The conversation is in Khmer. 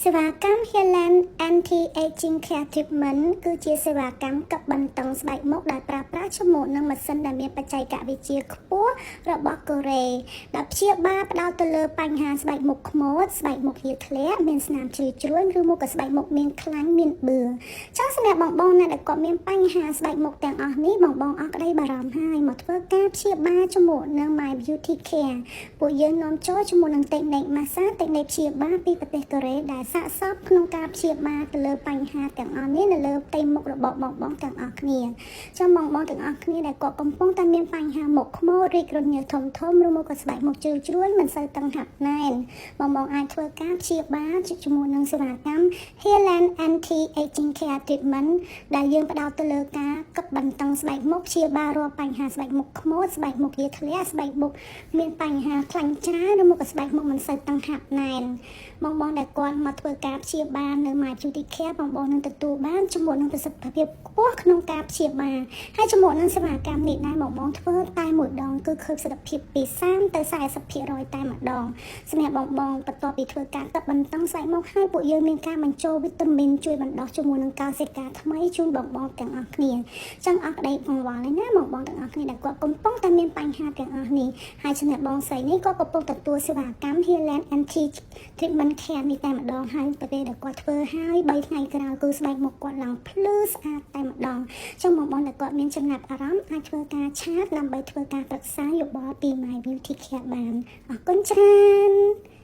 សេវាកម្ម Healing Anti-Aging Care Treatment គឺជាសេវាកម្មកាត់បន្ទង់ស្បែកមុខដែលប្រើប្រាស់ជាមួយនឹងម៉ាស៊ីនដែលមានបច្ចេកវិទ្យាខ្ពស់របស់កូរ៉េដែលព្យាបាលផ្ដោតទៅលើបញ្ហាស្បែកមុខខ្មោចស្បែកមុខហៀធ្លាក់មានស្នាមជ្រីជ្រួញឬមកក៏ស្បែកមុខមានខ្លាញ់មានបឿចឹងសម្រាប់បងៗដែលគាត់មានបញ្ហាស្បែកមុខទាំងអស់នេះបងអស់ក្តីបារម្ភហើយមកធ្វើការព្យាបាលជាមួយនឹង My Beauty Care ពួកយើងនាំចូលជាមួយនឹង technique massage technique ព្យាបាលពីប្រទេសកូរ៉េដែលសាកសពក្នុងការព្យាបាលទៅលើបញ្ហាទាំងអស់នេះនៅលើផ្ទៃមុខរបស់បងទាំងអស់គ្នាចាំបងទាំងអស់គ្នាដែលគាត់កំពុងតែមានបញ្ហាមុខខ្មៅរីករញើសធំឬមកក៏ស្បែកមុខជ្រីជ្រួញមិនសូវតឹងហាត់ណែនបងអាចធ្វើការព្យាបាលជាមួយនឹងសេវាកម្ម Healing Anti-Aging Care Treatment ដែលយើងផ្ដោតទៅលើការកាត់បន្ទង់ស្បែកមុខព្យាបាលរាល់បញ្ហាស្បែកមុខខ្មៅស្បែកមុខហៀធ្លាក់ស្បែកមុខមានបញ្ហាខ្លាញ់ច្រាឬមកក៏ស្បែកមុខមិនសូវតឹងហាត់ណែនបងដែលគាត់មកធ្វើការព្យាបាលនៅ My Beauty Care បងនឹងទទួលបានជាមួយនឹងប្រសិទ្ធភាពខ្ពស់ក្នុងការព្យាបាលហើយជាមួយនឹងសេវាកម្មនេះដែរបងធ្វើតែមួយដងគឺឃើញប្រសិទ្ធភាពពី30ទៅ40% តែម្ដងសម្រាប់បងបន្ទាប់ពីធ្វើការកាត់បន្ទង់ស្បែកមុខហើយពួកយើងមានការបញ្ចូលវីតាមីនជួយបណ្ដុះជាមួយនឹងកោសិកាថ្មីជូនបងទាំងអស់គ្នាចឹងអរក្តីកង្វល់ណាបងទាំងអស់គ្នាដែលគាត់កំពុងតែមានបញ្ហាទាំងអស់នេះហើយសម្រាប់បងស្រីនេះក៏កំពុងទទួលសេវាកម្ម Healing Anti Treatment Care នេះតែម្ដងហើយទៅពេលដែលគាត់ធ្វើហើយ3ថ្ងៃក្រោយគឺស្បែកមុខគាត់ឡើងភ្លឺស្អាតតែម្ដងចឹងបងដែលគាត់មានចំណាប់អារម្មណ៍អាចធ្វើការឆាតដើម្បីធ្វើការប្រឹក្សាយោបល់ពី My Beauty Care បានអរគុណច្រើន